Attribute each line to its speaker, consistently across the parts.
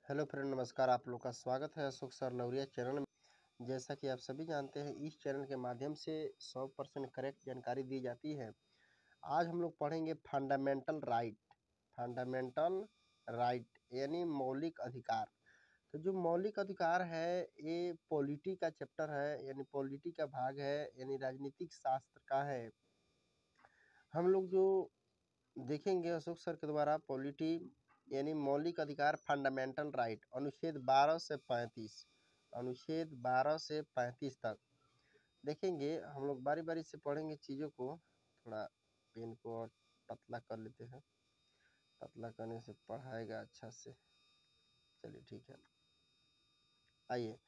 Speaker 1: Hello friend, नमस्कार। आप लोग का स्वागत है अशोक सर लौरिया चैनल में। जैसा कि आप सभी जानते हैं, इस चैनल के माध्यम से 100% करेक्ट जानकारी दी जाती है। आज हम लोग पढ़ेंगे फंडामेंटल राइट। फंडामेंटल राइट यानी मौलिक अधिकार। तो जो मौलिक अधिकार है, ये पॉलिटी का चैप्टर है, यानी पॉलिटी का भाग है, यानी राजनीतिक शास्त्र का है। हम लोग जो देखेंगे अशोक सर के द्वारा पॉलिटी यानी मौलिक अधिकार फंडामेंटल राइट अनुच्छेद 12 से 35, अनुच्छेद 12 से 35 तक देखेंगे। हम लोग बारी बारी से पढ़ेंगे चीज़ों को। थोड़ा पेन को और पतला कर लेते हैं, पतला करने से पढ़ाएगा अच्छा से। चलिए ठीक है, आइए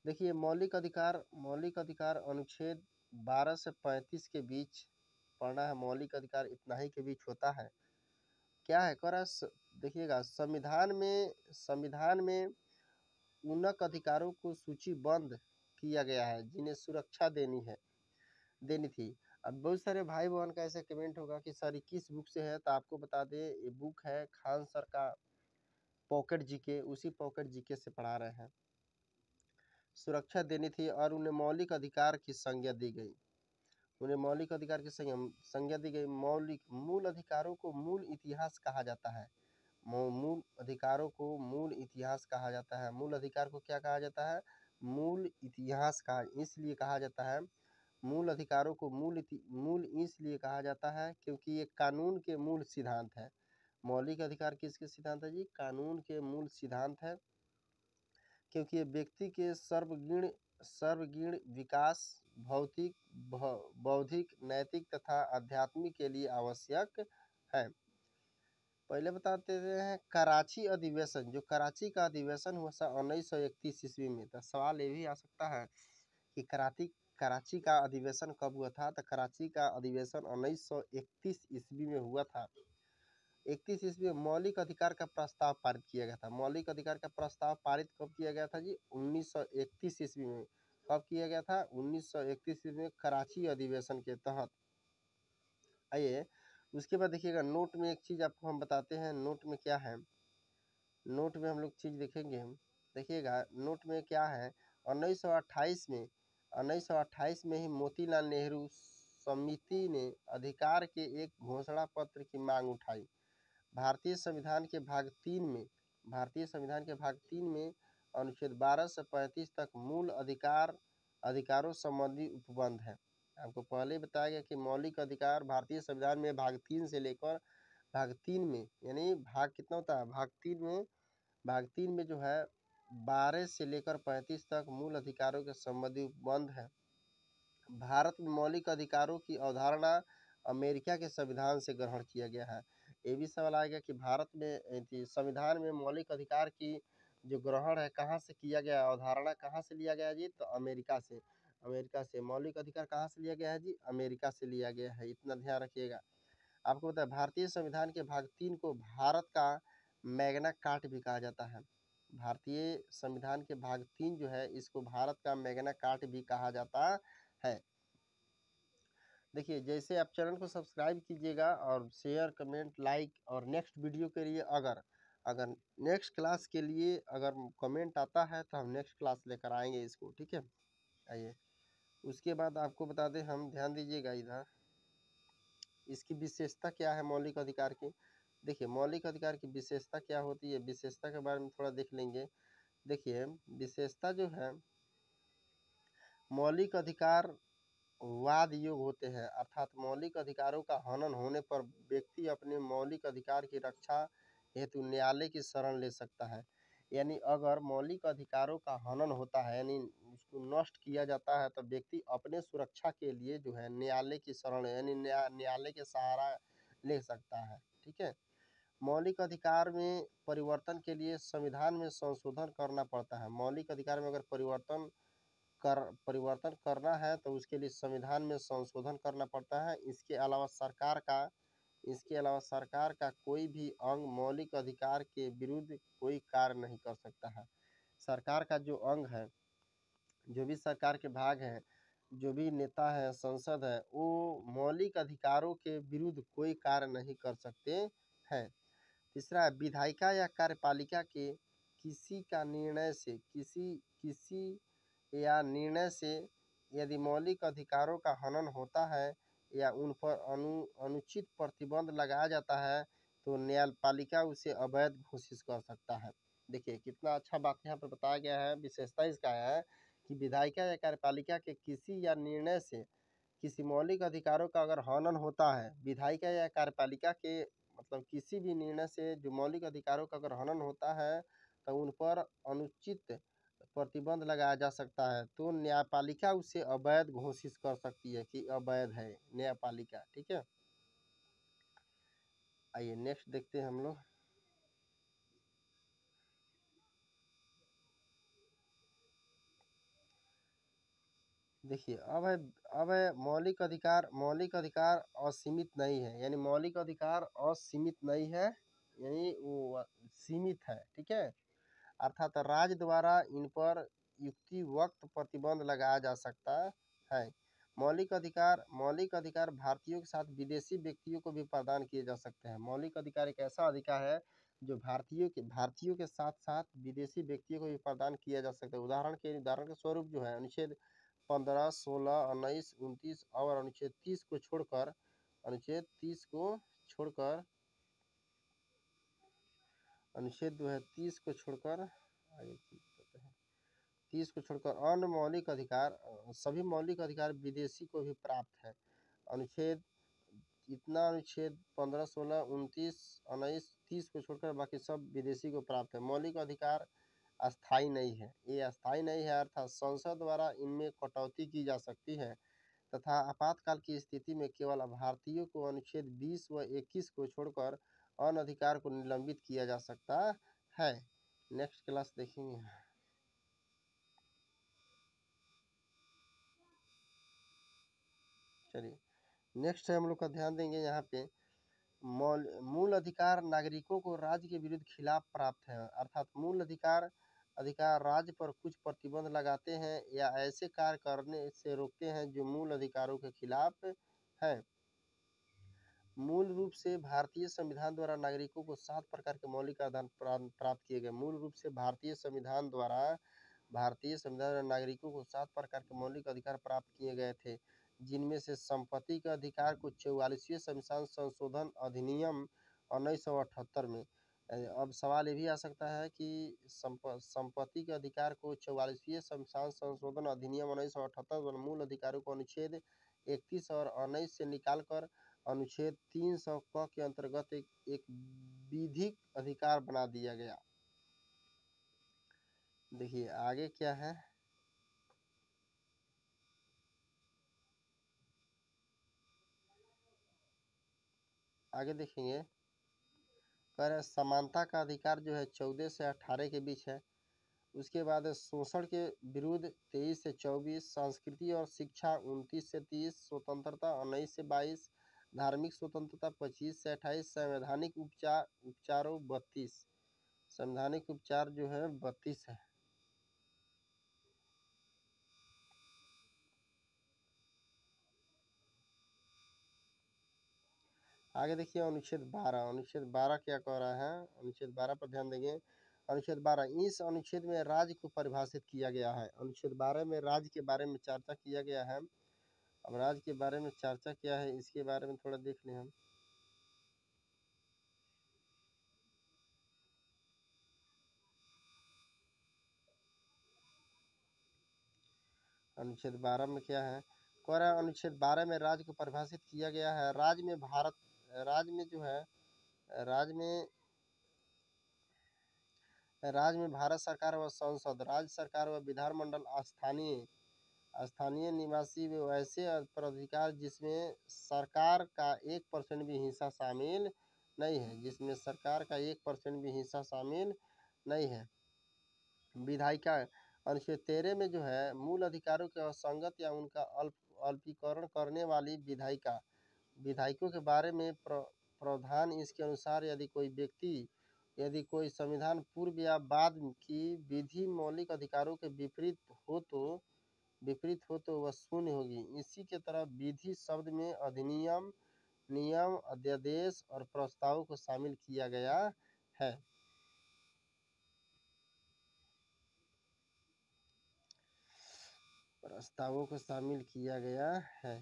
Speaker 1: देखिए मौलिक अधिकार अनुच्छेद 12 से 35 के बीच पढ़ना है। मौलिक अधिकार इतना ही के बीच होता है। क्या है कर देखिएगा, संविधान में उनक अधिकारों को सूचीबद्ध किया गया है जिन्हें सुरक्षा देनी थी। अब बहुत सारे भाई बहन का ऐसा कमेंट होगा कि सर किस बुक से है, तो आपको बता दें ये बुक है खान सर का पॉकेट जीके, उसी पॉकेट जीके से पढ़ा रहे हैं। सुरक्षा देनी थी और उन्हें मौलिक अधिकार की संज्ञा दी गई। उन्हें मौलिक अधिकार की संज्ञा दी गई। मूल अधिकारों को मूल इतिहास कहा जाता है। मूल अधिकारों को मूल इतिहास कहा जाता है। मूल अधिकार को क्या कहा जाता है? मूल इतिहास का इसलिए कहा जाता है। मूल अधिकारों को मूल इसलिए कहा जाता है क्योंकि ये कानून के मूल सिद्धांत है। मौलिक अधिकार किसके सिद्धांत है जी? कानून के मूल सिद्धांत है, क्योंकि ये व्यक्ति के सर्वगीण विकास भौतिक, बौद्धिक, नैतिक तथा आध्यात्मिक के लिए आवश्यक है। पहले बताते हैं कराची अधिवेशन। जो कराची का अधिवेशन हुआ था 1931 ईस्वी में। तो सवाल ये भी आ सकता है कि कराची का अधिवेशन कब हुआ था? तो कराची का अधिवेशन 1931 ईस्वी में हुआ था। 31 ईस्वी में मौलिक अधिकार का प्रस्ताव पारित किया गया था। मौलिक अधिकार का प्रस्ताव पारित कब किया गया था जी? 1931 ईस्वी में। कब किया गया था? 1931 ईस्वी में कराची अधिवेशन के तहत। आइए उसके बाद देखिएगा, नोट में एक चीज़ आपको हम बताते हैं। नोट में क्या है? नोट में हम लोग चीज़ देखेंगे। देखिएगा नोट में क्या है। 1928 में ही मोतीलाल नेहरू समिति ने अधिकार के एक घोषणा पत्र की मांग उठाई। भारतीय संविधान के भाग 3 में अनुच्छेद 12 से 35 तक मूल अधिकारों संबंधी उपबंध है। आपको पहले ही बताया गया कि मौलिक अधिकार भारतीय संविधान में भाग 3 से लेकर भाग 3 में, यानी भाग कितना होता है? भाग 3 में जो है 12 से लेकर 35 तक मूल अधिकारों के संबंधी उपबंध है। भारत में मौलिक अधिकारों की अवधारणा अमेरिका के संविधान से ग्रहण किया गया है। ये भी सवाल आएगा कि भारत में संविधान में मौलिक अधिकार की जो ग्रहण है कहाँ से किया गया, अवधारणा कहाँ से लिया गया जी? तो अमेरिका से। मौलिक अधिकार कहाँ से लिया गया है जी? अमेरिका से लिया गया है, इतना ध्यान रखिएगा। आपको पता है भारतीय संविधान के भाग 3 को भारत का मैग्ना कार्टा भी कहा जाता है। भारतीय संविधान के भाग 3 जो है इसको भारत का मैग्ना कार्टा भी कहा जाता है। देखिए जैसे आप चैनल को सब्सक्राइब कीजिएगा और शेयर, कमेंट, लाइक, और नेक्स्ट वीडियो के लिए अगर नेक्स्ट क्लास के लिए अगर कमेंट आता है तो हम नेक्स्ट क्लास लेकर आएंगे इसको, ठीक है। आइए उसके बाद आपको बता दें, हम ध्यान दीजिएगा इधर, इसकी विशेषता क्या है मौलिक अधिकार की। देखिए मौलिक अधिकार की विशेषता क्या होती है, विशेषता के बारे में थोड़ा देख लेंगे। देखिए विशेषता जो है, मौलिक अधिकार वाद योग होते हैं, अर्थात मौलिक अधिकारों का हनन होने पर व्यक्ति अपने मौलिक अधिकार की रक्षा हेतु न्यायालय की शरण ले सकता है। यानी अगर मौलिक अधिकारों का हनन होता है, यानी उसको नष्ट किया जाता है, तो व्यक्ति अपने सुरक्षा के लिए जो है न्यायालय की शरण यानी न्यायालय के सहारा ले सकता है, ठीक है। मौलिक अधिकार में परिवर्तन के लिए संविधान में संशोधन करना पड़ता है। मौलिक अधिकार में अगर परिवर्तन करना है तो उसके लिए संविधान में संशोधन करना पड़ता है। इसके अलावा सरकार का कोई भी अंग मौलिक अधिकार के विरुद्ध कोई कार्य नहीं कर सकता है। सरकार का जो अंग है, जो भी सरकार के भाग हैं, जो भी नेता है, संसद है, वो मौलिक अधिकारों के विरुद्ध कोई कार्य नहीं कर सकते हैं। तीसरा है विधायिका या कार्यपालिका के किसी का निर्णय से किसी या निर्णय से यदि मौलिक अधिकारों का हनन होता है या उन पर अनुचित प्रतिबंध लगाया जाता है तो न्यायपालिका उसे अवैध घोषित कर सकता है। देखिए कितना अच्छा बात यहाँ पर बताया गया है। विशेषता इसका है कि विधायिका या कार्यपालिका के किसी या निर्णय से किसी मौलिक अधिकारों का अगर हनन होता है, विधायिका या कार्यपालिका के मतलब किसी भी निर्णय से जो मौलिक अधिकारों का अगर हनन होता है तो उन पर अनुचित प्रतिबंध लगाया जा सकता है तो न्यायपालिका उसे अवैध घोषित कर सकती है कि अवैध है न्यायपालिका। ठीक है, आइए नेक्स्ट देखते हैं हम लोग। देखिए अब है मौलिक अधिकार असीमित नहीं है, यानी मौलिक अधिकार असीमित नहीं है, यानी वो सीमित है। ठीक है, अर्थात राज्य द्वारा इन पर युक्ति वक्त प्रतिबंध लगाया जा सकता है। मौलिक अधिकार भारतीयों के साथ विदेशी व्यक्तियों को भी प्रदान किए जा सकते हैं। मौलिक अधिकार एक ऐसा अधिकार है जो भारतीयों के साथ साथ विदेशी व्यक्तियों को भी प्रदान किया जा सकता है। उदाहरण के स्वरूप जो है अनुच्छेद 15, 16, 19, 29 और अनुच्छेद 30 को छोड़कर अनुच्छेद 30 को छोड़कर अनुच्छेद जो है 30 को छोड़कर आगे 30 को छोड़कर अन्य मौलिक अधिकार सभी मौलिक अधिकार विदेशी को भी प्राप्त है। अनुच्छेद 15, 16, 29, 19, 30 को छोड़कर बाकी सब विदेशी को प्राप्त है। मौलिक अधिकार अस्थाई नहीं है, ये अस्थाई नहीं है, अर्थात संसद द्वारा इनमें कटौती की जा सकती है तथा आपातकाल की स्थिति में केवल भारतीयों को अनुच्छेद 20 व 21 को छोड़कर अन्य अधिकार को निलंबित किया जा सकता है। नेक्स्ट क्लास देखेंगे। चलिए नेक्स्ट है हम लोग का ध्यान देंगे यहाँ पे मूल अधिकार नागरिकों को राज्य के विरुद्ध खिलाफ प्राप्त है, अर्थात मूल अधिकार राज्य पर कुछ प्रतिबंध लगाते हैं या ऐसे कार्य करने से रोकते हैं जो मूल अधिकारों के खिलाफ है। मूल रूप से भारतीय संविधान द्वारा नागरिकों को 7 प्रकार के मौलिक अधिकार प्राप्त किए गए। मूल रूप से भारतीय संविधान द्वारा नागरिकों को 7 प्रकार के मौलिक अधिकार प्राप्त किए गए थे, जिनमें से संपत्ति के अधिकार को 44वें संविधान संशोधन अधिनियम 1978 में। अब सवाल ये भी आ सकता है कि संपत्ति के अधिकार को 44वें संविधान संशोधन अधिनियम 1978 मूल अधिकारों को अनुच्छेद 31 और 19 से निकालकर अनुच्छेद 300 क के अंतर्गत एक विधिक अधिकार बना दिया गया। देखिए आगे क्या है, आगे देखेंगे। पर समानता का अधिकार जो है 14 से 18 के बीच है। उसके बाद शोषण के विरुद्ध 23 से 24, संस्कृति और शिक्षा 29 से 30, स्वतंत्रता 19 से 22, धार्मिक स्वतंत्रता 25 से 28, संवैधानिक उपचारों 32, संवैधानिक उपचार जो है 32 है। आगे देखिए अनुच्छेद 12 क्या कह रहा है, अनुच्छेद 12 पर ध्यान देंगे। अनुच्छेद 12 इस अनुच्छेद में राज्य को परिभाषित किया गया है। अनुच्छेद 12 में राज्य के बारे में चर्चा किया गया है। अब राज्य के बारे में चर्चा क्या है इसके बारे में थोड़ा देख लें हम। अनुच्छेद 12 में क्या है, कह रहा है अनुच्छेद 12 में राज्य को परिभाषित किया गया है। राज्य में भारत सरकार व संसद, राज्य सरकार व विधानमंडल, स्थानीय निवासी व ऐसे प्राधिकार जिसमें सरकार का 1% भी हिस्सा शामिल नहीं है, विधायिका अनुच्छेद 13 में जो है मूल अधिकारों के असंगत या उनका अल्पीकरण करने वाली विधायिकों के बारे में प्रावधान इसके अनुसार यदि कोई संविधान पूर्व या बाद की विधि मौलिक अधिकारों के विपरीत हो तो वह शून्य होगी। इसी के तरह विधि शब्द में अधिनियम, नियम, अध्यादेश और प्रस्ताव को शामिल किया गया है। प्रस्तावों को शामिल किया गया है।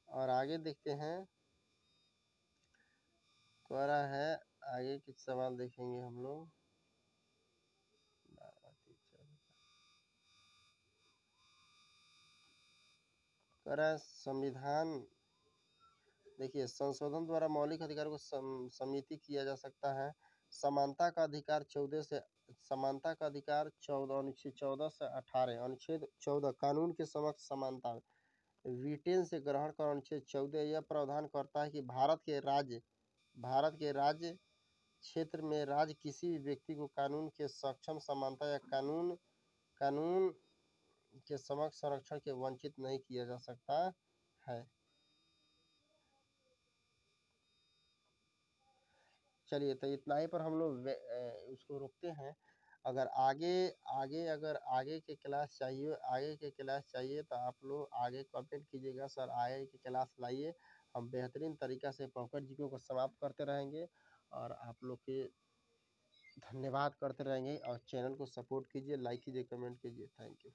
Speaker 1: और आगे देखते हैं, कह रहा है आगे कुछ सवाल देखेंगे हम लोग। कह रहा है संविधान, देखिए संशोधन द्वारा मौलिक अधिकारों को समिति किया जा सकता है। समानता का अधिकार 14 अनुच्छेद 14 से 18, अनुच्छेद 14 कानून के समक्ष समानता ब्रिटेन से ग्रहण कर अनुच्छेद 14 यह प्रावधान करता है कि भारत के राज्य क्षेत्र में राज्य किसी भी व्यक्ति को कानून के सक्षम समानता या कानून के समक्ष संरक्षण के वंचित नहीं किया जा सकता है। चलिए तो इतना ही पर हम लोग उसको रोकते हैं। अगर आगे के क्लास चाहिए तो आप लोग आगे कमेंट कीजिएगा, सर आगे की क्लास लाइए। हम बेहतरीन तरीक़ा से पॉकेट जीके को समाप्त करते रहेंगे और आप लोग के धन्यवाद करते रहेंगे। और चैनल को सपोर्ट कीजिए, लाइक कीजिए, कमेंट कीजिए। Thank you.